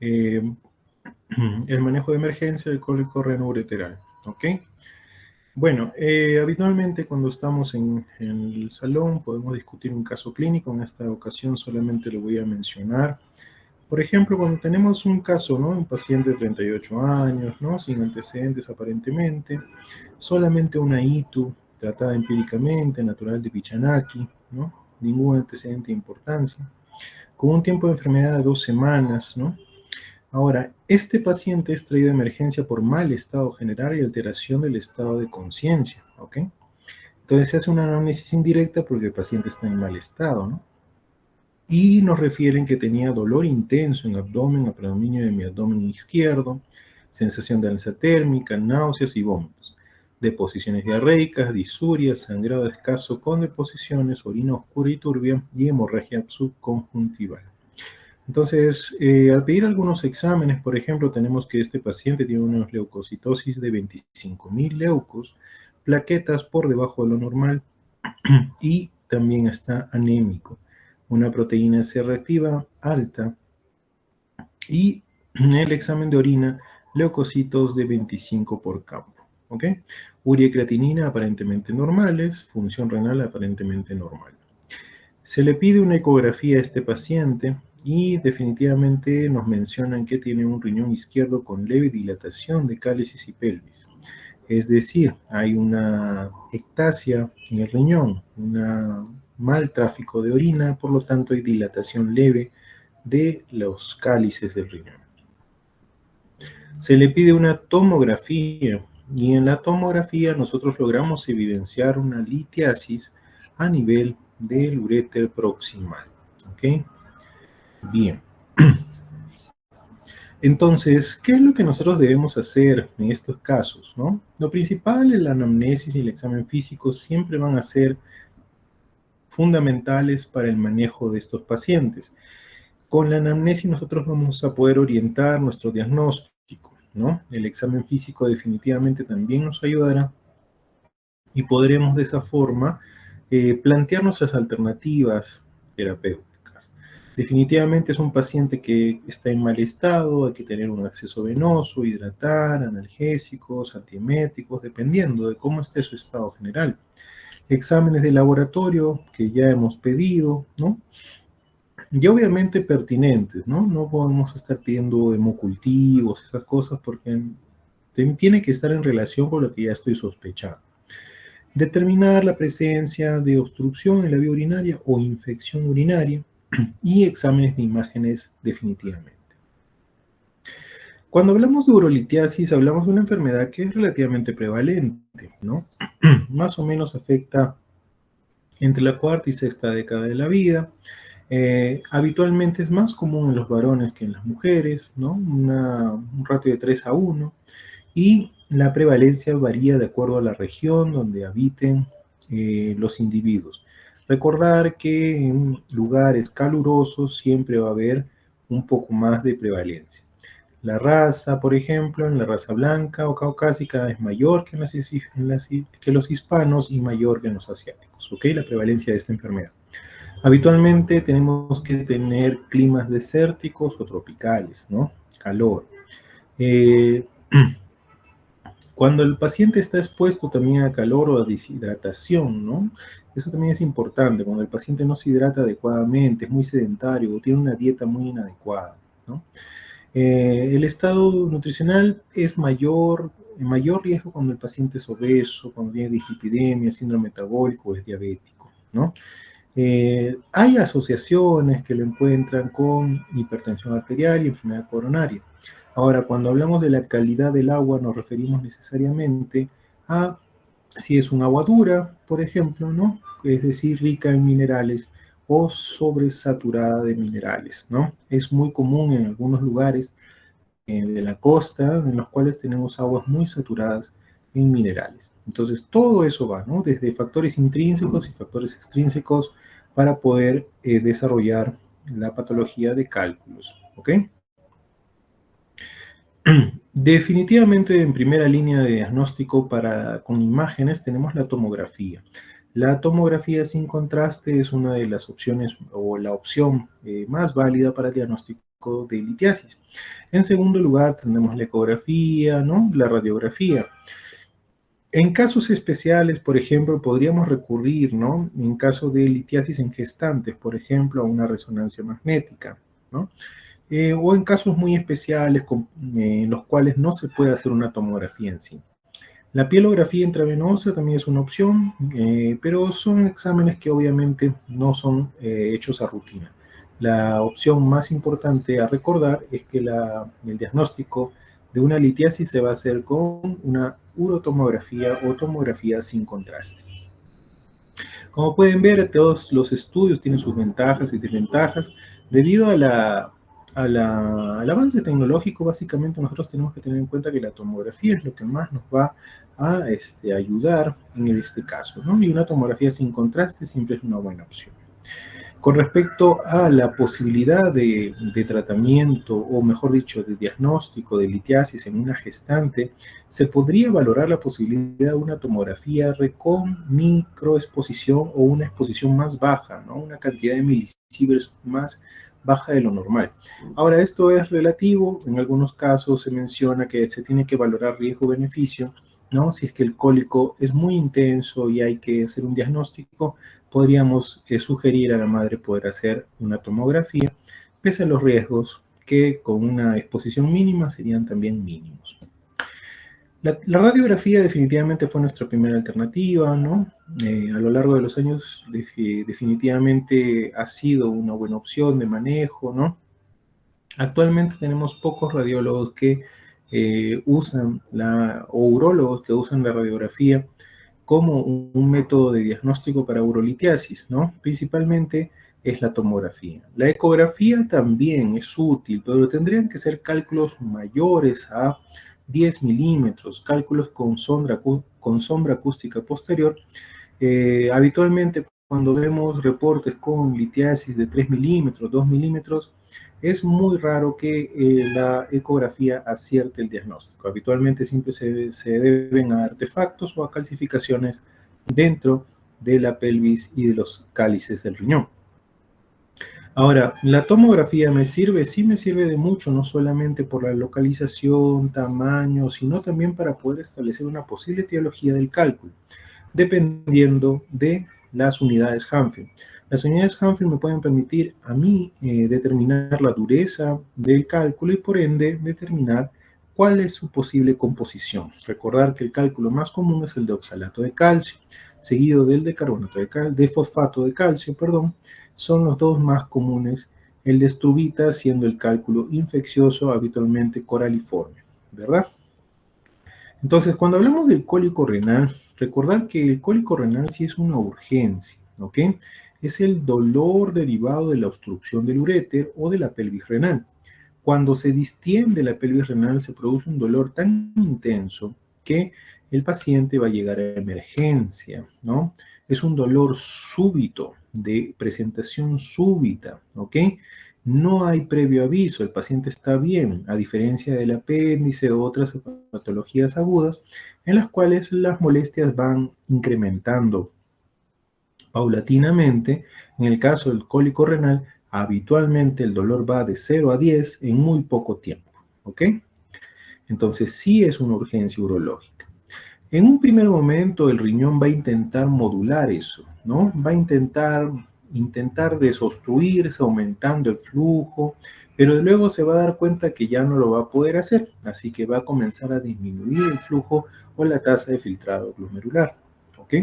eh, el manejo de emergencia del cólico renoureteral, ¿ok? Bueno, habitualmente cuando estamos en el salón podemos discutir un caso clínico. En esta ocasión solamente lo voy a mencionar. Por ejemplo, cuando tenemos un caso, ¿no? Un paciente de 38 años, ¿no? Sin antecedentes aparentemente, solamente una ITU tratada empíricamente, natural de Pichanaki, ¿no? Ningún antecedente de importancia, con un tiempo de enfermedad de 2 semanas, ¿no? Ahora, este paciente es traído de emergencia por mal estado general y alteración del estado de conciencia, ¿ok? Entonces se hace una anamnesis indirecta porque el paciente está en mal estado, ¿no? Y nos refieren que tenía dolor intenso en abdomen, a predominio de mi abdomen izquierdo, sensación de alza térmica, náuseas y vómitos, deposiciones diarreicas, disuria, sangrado escaso con deposiciones, orina oscura y turbia y hemorragia subconjuntival. Entonces, al pedir algunos exámenes, por ejemplo, tenemos que este paciente tiene una leucocitosis de 25.000 leucos, plaquetas por debajo de lo normal y también está anémico, una proteína C reactiva alta y en el examen de orina, leucocitos de 25 por campo. ¿Ok? Urea y creatinina aparentemente normales, función renal aparentemente normal. Se le pide una ecografía a este paciente y definitivamente nos mencionan que tiene un riñón izquierdo con leve dilatación de cálices y pelvis. Es decir, hay una ectasia en el riñón, un mal tráfico de orina, por lo tanto hay dilatación leve de los cálices del riñón. Se le pide una tomografía y en la tomografía nosotros logramos evidenciar una litiasis a nivel del uréter proximal. ¿Ok? Bien. Entonces, ¿qué es lo que nosotros debemos hacer en estos casos, no? Lo principal, la anamnesis y el examen físico siempre van a ser fundamentales para el manejo de estos pacientes. Con la anamnesis nosotros vamos a poder orientar nuestro diagnóstico, ¿no? El examen físico definitivamente también nos ayudará y podremos de esa forma plantear nuestras alternativas terapéuticas. Definitivamente es un paciente que está en mal estado, hay que tener un acceso venoso, hidratar, analgésicos, antieméticos, dependiendo de cómo esté su estado general. Exámenes de laboratorio que ya hemos pedido, ¿no? Y obviamente pertinentes, ¿no? No podemos estar pidiendo hemocultivos, esas cosas, porque tiene que estar en relación con lo que ya estoy sospechando. Determinar la presencia de obstrucción en la vía urinaria o infección urinaria y exámenes de imágenes definitivamente. Cuando hablamos de urolitiasis, hablamos de una enfermedad que es relativamente prevalente, ¿no? Más o menos afecta entre la cuarta y sexta década de la vida. Habitualmente es más común en los varones que en las mujeres, ¿no? Un ratio de 3 a 1. Y la prevalencia varía de acuerdo a la región donde habiten los individuos. Recordar que en lugares calurosos siempre va a haber un poco más de prevalencia. La raza, por ejemplo, en la raza blanca o caucásica es mayor que, que los hispanos y mayor que en los asiáticos, ¿ok? La prevalencia de esta enfermedad. Habitualmente tenemos que tener climas desérticos o tropicales, ¿no? Calor. Cuando el paciente está expuesto también a calor o a deshidratación, ¿no? Eso también es importante. Cuando el paciente no se hidrata adecuadamente, es muy sedentario o tiene una dieta muy inadecuada, ¿no? El estado nutricional es mayor riesgo cuando el paciente es obeso, cuando tiene dislipidemia, síndrome metabólico o es diabético, ¿no? Hay asociaciones que lo encuentran con hipertensión arterial y enfermedad coronaria. Ahora, cuando hablamos de la calidad del agua, nos referimos necesariamente a si es un agua dura, por ejemplo, ¿no? Es decir, rica en minerales o sobresaturada de minerales, ¿no? Es muy común en algunos lugares de la costa en los cuales tenemos aguas muy saturadas en minerales. Entonces, todo eso va, ¿no? Desde factores intrínsecos y factores extrínsecos para poder desarrollar la patología de cálculos, ¿ok? Definitivamente en primera línea de diagnóstico con imágenes tenemos la tomografía. La tomografía sin contraste es una de las opciones o la opción más válida para el diagnóstico de litiasis. En segundo lugar, tenemos la ecografía, ¿no? La radiografía. En casos especiales, por ejemplo, podríamos recurrir, ¿no? En caso de litiasis en gestantes, por ejemplo, a una resonancia magnética, ¿no? O en casos muy especiales en los cuales no se puede hacer una tomografía en sí. La pielografía intravenosa también es una opción, pero son exámenes que obviamente no son hechos a rutina. La opción más importante a recordar es que el diagnóstico de una litiasis se va a hacer con una urotomografía o tomografía sin contraste. Como pueden ver, todos los estudios tienen sus ventajas y desventajas. Debido al avance tecnológico, básicamente nosotros tenemos que tener en cuenta que la tomografía es lo que más nos va a ayudar en este caso, ¿no? Y una tomografía sin contraste siempre es una buena opción. Con respecto a la posibilidad de tratamiento, o mejor dicho, de diagnóstico de litiasis en una gestante, se podría valorar la posibilidad de una tomografía con microexposición o una exposición más baja, ¿no? Una cantidad de milisieverts más baja de lo normal. Ahora, esto es relativo. En algunos casos se menciona que se tiene que valorar riesgo-beneficio, ¿no? Si es que el cólico es muy intenso y hay que hacer un diagnóstico, podríamos sugerir a la madre poder hacer una tomografía, pese a los riesgos que con una exposición mínima serían también mínimos. La radiografía definitivamente fue nuestra primera alternativa, ¿no? A lo largo de los años definitivamente ha sido una buena opción de manejo, ¿no? Actualmente tenemos pocos radiólogos que usan o urólogos que usan la radiografía como un método de diagnóstico para urolitiasis, ¿no? Principalmente es la tomografía. La ecografía también es útil, pero tendrían que ser cálculos mayores a 10 milímetros, cálculos con sombra acústica posterior. Habitualmente, cuando vemos reportes con litiasis de 3 milímetros, 2 milímetros, es muy raro que la ecografía acierte el diagnóstico. Habitualmente siempre se deben a artefactos o a calcificaciones dentro de la pelvis y de los cálices del riñón. Ahora, la tomografía me sirve, sí me sirve de mucho, no solamente por la localización, tamaño, sino también para poder establecer una posible etiología del cálculo, dependiendo de las unidades Hanfield. Las unidades Hanfield me pueden permitir a mí determinar la dureza del cálculo y por ende determinar cuál es su posible composición. Recordar que el cálculo más común es el de oxalato de calcio, seguido del de carbonato de fosfato de calcio, perdón. Son los dos más comunes, el de estrubita siendo el cálculo infeccioso, habitualmente coraliforme, ¿verdad? Entonces, cuando hablamos del cólico renal, recordar que el cólico renal sí es una urgencia, ¿ok? Es el dolor derivado de la obstrucción del uréter o de la pelvis renal. Cuando se distiende la pelvis renal se produce un dolor tan intenso que el paciente va a llegar a emergencia, ¿no? Es un dolor súbito, de presentación súbita, ¿ok? No hay previo aviso, el paciente está bien, a diferencia del apéndice o otras patologías agudas en las cuales las molestias van incrementando paulatinamente. En el caso del cólico renal, habitualmente el dolor va de 0 a 10 en muy poco tiempo, ¿ok? Entonces sí es una urgencia urológica. En un primer momento el riñón va a intentar modular eso, ¿no? Va a intentar desobstruirse aumentando el flujo, pero luego se va a dar cuenta que ya no lo va a poder hacer, así que va a comenzar a disminuir el flujo o la tasa de filtrado glomerular, ¿ok?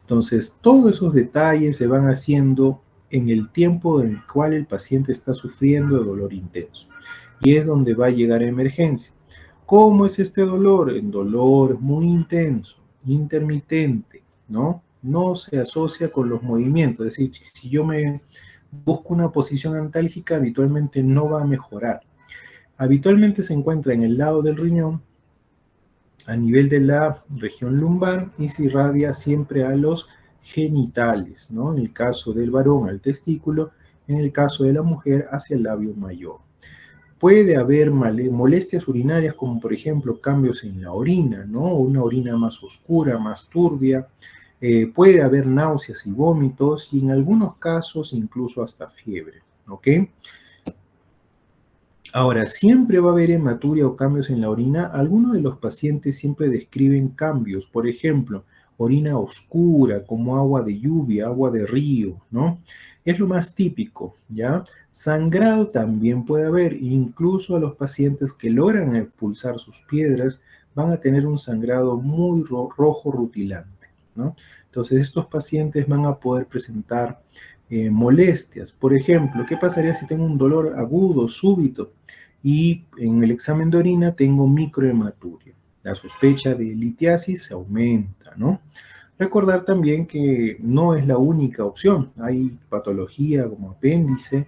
Entonces, todos esos detalles se van haciendo en el tiempo en el cual el paciente está sufriendo de dolor intenso, y es donde va a llegar a emergencia. ¿Cómo es este dolor? El dolor muy intenso, intermitente, ¿no? No se asocia con los movimientos. Es decir, si yo me busco una posición antálgica, habitualmente no va a mejorar. Habitualmente se encuentra en el lado del riñón, a nivel de la región lumbar, y se irradia siempre a los genitales, ¿no? En el caso del varón, al testículo; en el caso de la mujer, hacia el labio mayor. Puede haber molestias urinarias, como por ejemplo cambios en la orina, ¿no? Una orina más oscura, más turbia. Puede haber náuseas y vómitos, y en algunos casos incluso hasta fiebre, ¿ok? Ahora, siempre va a haber hematuria o cambios en la orina. Algunos de los pacientes siempre describen cambios. Por ejemplo, orina oscura, como agua de lluvia, agua de río, ¿no? Es lo más típico, ¿ya? Sangrado también puede haber. Incluso a los pacientes que logran expulsar sus piedras van a tener un sangrado muy rojo rutilante, ¿no? Entonces, estos pacientes van a poder presentar molestias. Por ejemplo, ¿qué pasaría si tengo un dolor agudo, súbito? Y en el examen de orina tengo microhematuria. La sospecha de litiasis se aumenta, ¿no? Recordar también que no es la única opción. Hay patología como apéndice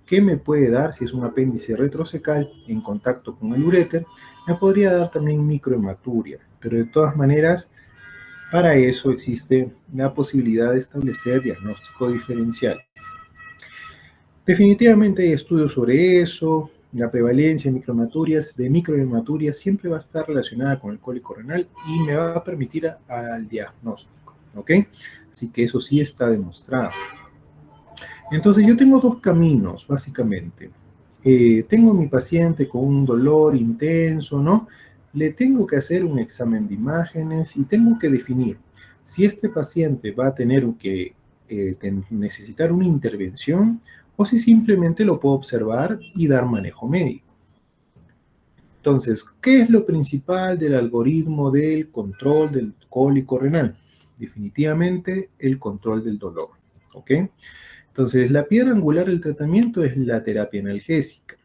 que me puede dar, si es un apéndice retrocecal en contacto con el uréter, me podría dar también microhematuria. Pero de todas maneras, para eso existe la posibilidad de establecer diagnóstico diferencial. Definitivamente hay estudios sobre eso. La prevalencia de microhematuria siempre va a estar relacionada con el cólico renal y me va a permitir al diagnóstico, ¿ok? Así que eso sí está demostrado. Entonces yo tengo dos caminos, básicamente. Tengo a mi paciente con un dolor intenso, ¿no? Le tengo que hacer un examen de imágenes y tengo que definir si este paciente va a tener que necesitar una intervención o si simplemente lo puedo observar y dar manejo médico. Entonces, ¿qué es lo principal del algoritmo del control del cólico renal? Definitivamente el control del dolor, ¿ok? Entonces, la piedra angular del tratamiento es la terapia analgésica.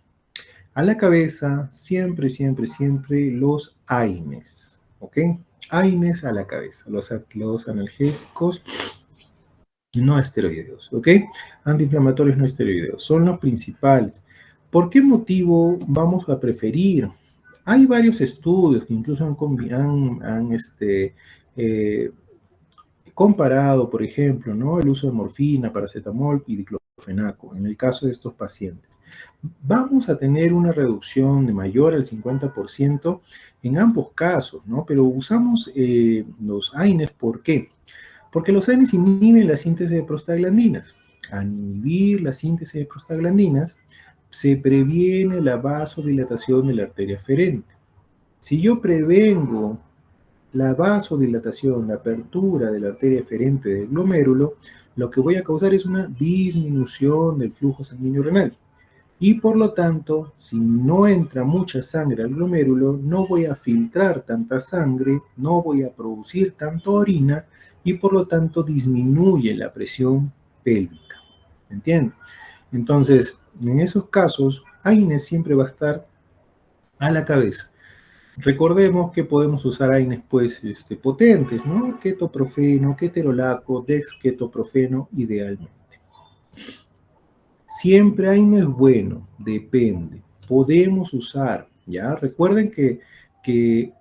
A la cabeza, siempre, siempre, siempre los AINES, ¿ok? AINES a la cabeza, los analgésicos no esteroideos, ¿ok? Antiinflamatorios no esteroideos, son los principales. ¿Por qué motivo vamos a preferir? Hay varios estudios que incluso eh, comparado, por ejemplo, ¿no? El uso de morfina, paracetamol y diclofenaco en el caso de estos pacientes. Vamos a tener una reducción de mayor al 50% en ambos casos, ¿no? Pero usamos los AINES, ¿por qué? Porque los AINES inhiben la síntesis de prostaglandinas. Al inhibir la síntesis de prostaglandinas, se previene la vasodilatación de la arteria aferente. Si yo prevengo la vasodilatación, la apertura de la arteria eferente del glomérulo, lo que voy a causar es una disminución del flujo sanguíneo renal. Y por lo tanto, si no entra mucha sangre al glomérulo, no voy a filtrar tanta sangre, no voy a producir tanta orina y por lo tanto disminuye la presión pélvica. ¿Me entienden? Entonces, en esos casos, AINES siempre va a estar a la cabeza. Recordemos que podemos usar AINES pues, potentes, ¿no? Ketoprofeno, ketorolaco, dexketoprofeno, idealmente. Siempre AINES es bueno, depende. Podemos usar, ¿ya? Recuerden que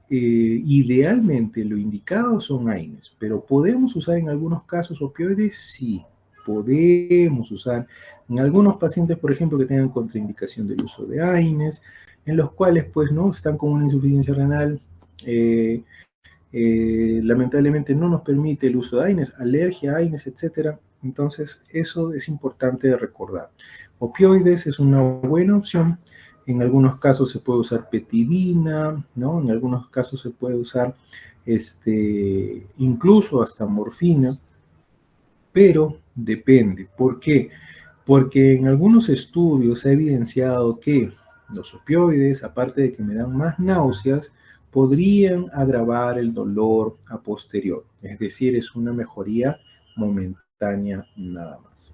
idealmente lo indicado son AINES, pero podemos usar en algunos casos opioides, sí. Podemos usar en algunos pacientes, por ejemplo, que tengan contraindicación del uso de AINES, en los cuales pues no están con una insuficiencia renal, lamentablemente no nos permite el uso de AINES, alergia a AINES, etcétera. Entonces, eso es importante de recordar. Opioides es una buena opción. En algunos casos se puede usar petidina, ¿no? En algunos casos se puede usar incluso hasta morfina, pero depende. ¿Por qué? Porque en algunos estudios se ha evidenciado que los opioides, aparte de que me dan más náuseas, podrían agravar el dolor a posterior. Es decir, es una mejoría momentánea nada más.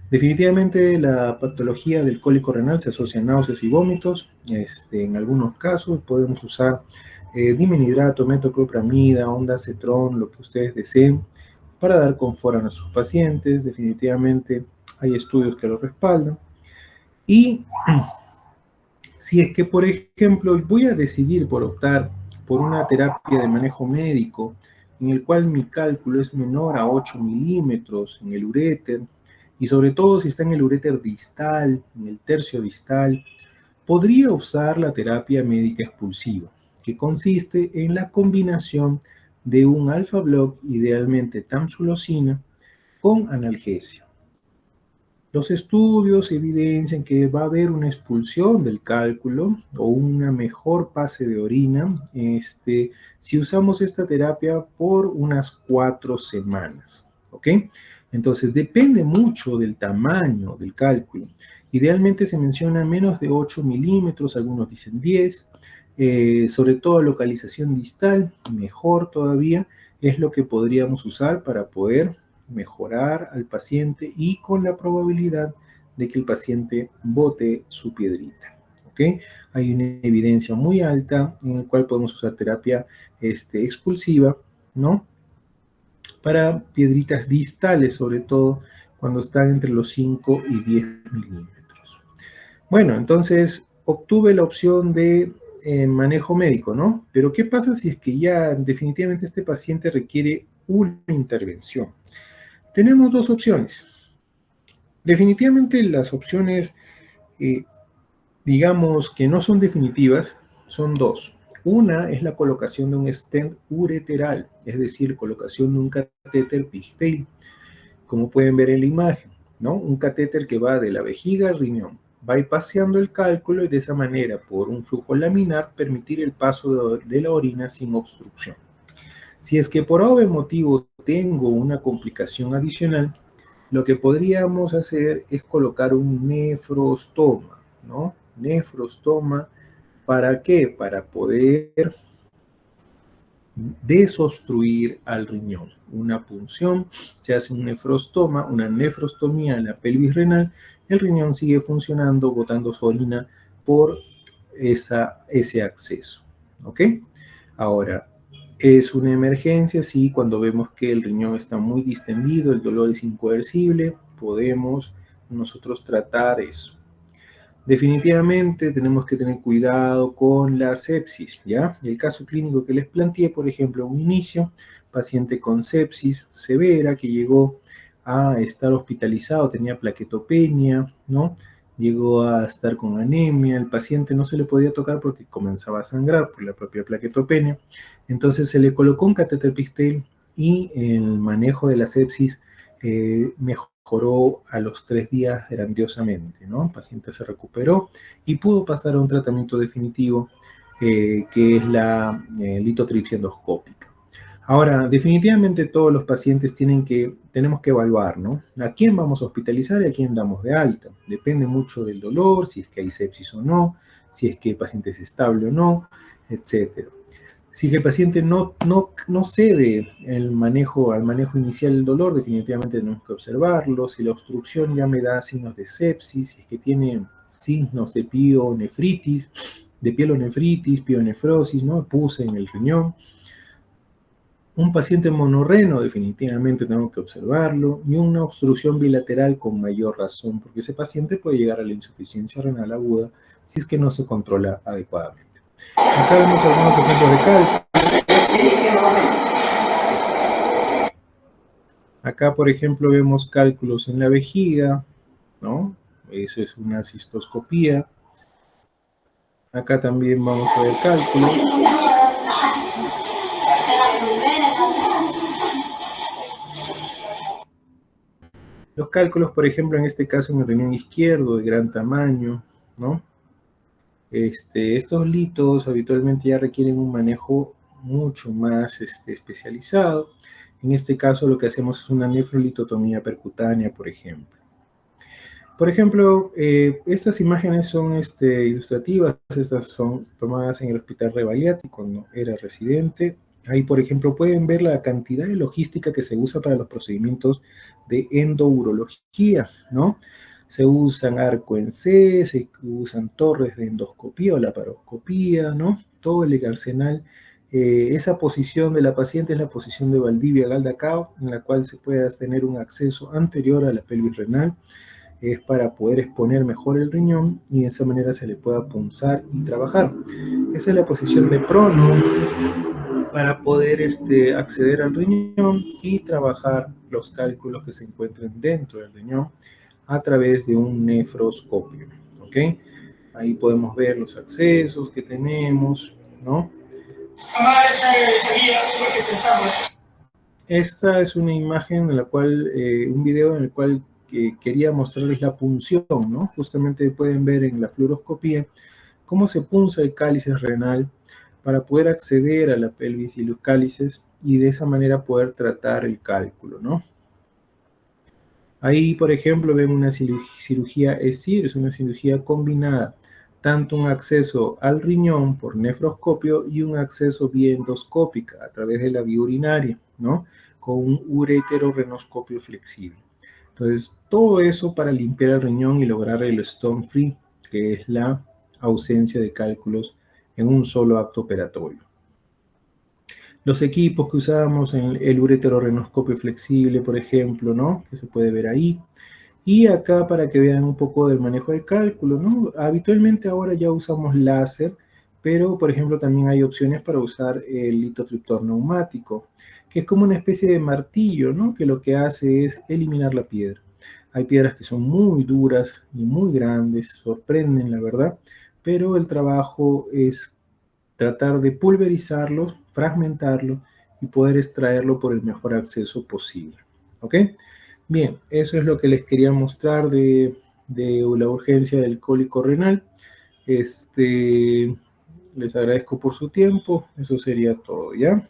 Definitivamente la patología del cólico renal se asocia a náuseas y vómitos. En algunos casos podemos usar dimenhidrato, metoclopramida, ondansetron, lo que ustedes deseen, para dar confort a nuestros pacientes. Definitivamente hay estudios que lo respaldan. Y si es que, por ejemplo, voy a decidir por optar por una terapia de manejo médico en el cual mi cálculo es menor a 8 milímetros en el uréter, y sobre todo si está en el uréter distal, en el tercio distal, podría usar la terapia médica expulsiva, que consiste en la combinación de un alfa block, idealmente tamsulosina, con analgesia. Los estudios evidencian que va a haber una expulsión del cálculo o una mejor pase de orina si usamos esta terapia por unas 4 semanas. ¿Ok? Entonces, depende mucho del tamaño del cálculo. Idealmente se menciona menos de 8 milímetros, algunos dicen 10. Sobre todo localización distal, mejor todavía, es lo que podríamos usar para poder mejorar al paciente y con la probabilidad de que el paciente bote su piedrita. ¿Okay? Hay una evidencia muy alta en la cual podemos usar terapia expulsiva, ¿no? Para piedritas distales, sobre todo cuando están entre los 5 y 10 milímetros. Bueno, entonces obtuve la opción de manejo médico, ¿no? Pero ¿qué pasa si es que ya definitivamente este paciente requiere una intervención? Tenemos dos opciones. Definitivamente las opciones, eh, digamos, que no son definitivas, son dos. Una es la colocación de un stent ureteral, es decir, colocación de un catéter pigtail, como pueden ver en la imagen, ¿no? Un catéter que va de la vejiga al riñón, bypaseando el cálculo y de esa manera, por un flujo laminar, permitir el paso de la orina sin obstrucción. Si es que por algún motivo tengo una complicación adicional, lo que podríamos hacer es colocar un nefrostoma, ¿no? Nefrostoma, ¿para qué? Para poder desobstruir al riñón. Una punción, se hace un nefrostoma, una nefrostomía en la pelvis renal, el riñón sigue funcionando, botando su orina por ese acceso. ¿Ok? Ahora, es una emergencia, sí, cuando vemos que el riñón está muy distendido, el dolor es incoercible, podemos nosotros tratar eso. Definitivamente tenemos que tener cuidado con la sepsis, ¿ya? Y el caso clínico que les planteé, por ejemplo, un inicio, paciente con sepsis severa que llegó a estar hospitalizado, tenía plaquetopenia, ¿no? Llegó a estar con anemia, el paciente no se le podía tocar porque comenzaba a sangrar por la propia plaquetopenia, entonces se le colocó un catéter pigtail y el manejo de la sepsis mejoró a los 3 días grandiosamente, ¿no? El paciente se recuperó y pudo pasar a un tratamiento definitivo que es la litotripsia endoscópica. Ahora, definitivamente todos los pacientes tenemos que evaluar, ¿no? A quién vamos a hospitalizar y a quién damos de alta. Depende mucho del dolor, si es que hay sepsis o no, si es que el paciente es estable o no, etcétera. Si el paciente no cede al manejo inicial del dolor, definitivamente tenemos que observarlo. Si la obstrucción ya me da signos de sepsis, si es que tiene signos de pielonefritis, pionefrosis, ¿no? Pus en el riñón. Un paciente monorreno, definitivamente tengo que observarlo, y una obstrucción bilateral con mayor razón, porque ese paciente puede llegar a la insuficiencia renal aguda si es que no se controla adecuadamente. Acá vemos algunos ejemplos de cálculo. Acá, por ejemplo, vemos cálculos en la vejiga, ¿no? Eso es una cistoscopía. Acá también vamos a ver cálculos. Los cálculos, por ejemplo, en este caso en el riñón izquierdo de gran tamaño, ¿no? Estos litos habitualmente ya requieren un manejo mucho más especializado. En este caso lo que hacemos es una nefrolitotomía percutánea, por ejemplo. Por ejemplo, estas imágenes son ilustrativas, estas son tomadas en el Hospital Rebagliati cuando era residente. Ahí, por ejemplo, pueden ver la cantidad de logística que se usa para los procedimientos de endourología, ¿no? Se usan arco en C, se usan torres de endoscopía o laparoscopía, ¿no? Todo el arsenal. Esa posición de la paciente es la posición de Valdivia-Galdacao, en la cual se puede tener un acceso anterior a la pelvis renal, es para poder exponer mejor el riñón y de esa manera se le pueda punzar y trabajar. Esa es la posición de prono para poder acceder al riñón y trabajar los cálculos que se encuentren dentro del riñón a través de un nefroscopio. ¿Ok? Ahí podemos ver los accesos que tenemos, ¿no? Esta es una imagen en la cual, un video en el cual que quería mostrarles la punción, ¿no? Justamente pueden ver en la fluoroscopía cómo se punza el cálice renal para poder acceder a la pelvis y los cálices y de esa manera poder tratar el cálculo, ¿no? Ahí, por ejemplo, ven una cirugía ESIR, es una cirugía combinada, tanto un acceso al riñón por nefroscopio y un acceso vía endoscópica a través de la vía urinaria, ¿no? Con un ureterorenoscopio flexible. Entonces, todo eso para limpiar el riñón y lograr el stone free, que es la ausencia de cálculos en un solo acto operatorio. Los equipos que usábamos en el ureterorenoscopio flexible, por ejemplo, ¿no? Que se puede ver ahí. Y acá para que vean un poco del manejo del cálculo, ¿no? Habitualmente ahora ya usamos láser, pero por ejemplo también hay opciones para usar el litotriptor neumático, que es como una especie de martillo, ¿no? Que lo que hace es eliminar la piedra. Hay piedras que son muy duras y muy grandes, sorprenden la verdad, pero el trabajo es tratar de pulverizarlo, fragmentarlo y poder extraerlo por el mejor acceso posible. ¿Ok? Bien, eso es lo que les quería mostrar de la urgencia del cólico renal. Les agradezco por su tiempo. Eso sería todo, ¿ya?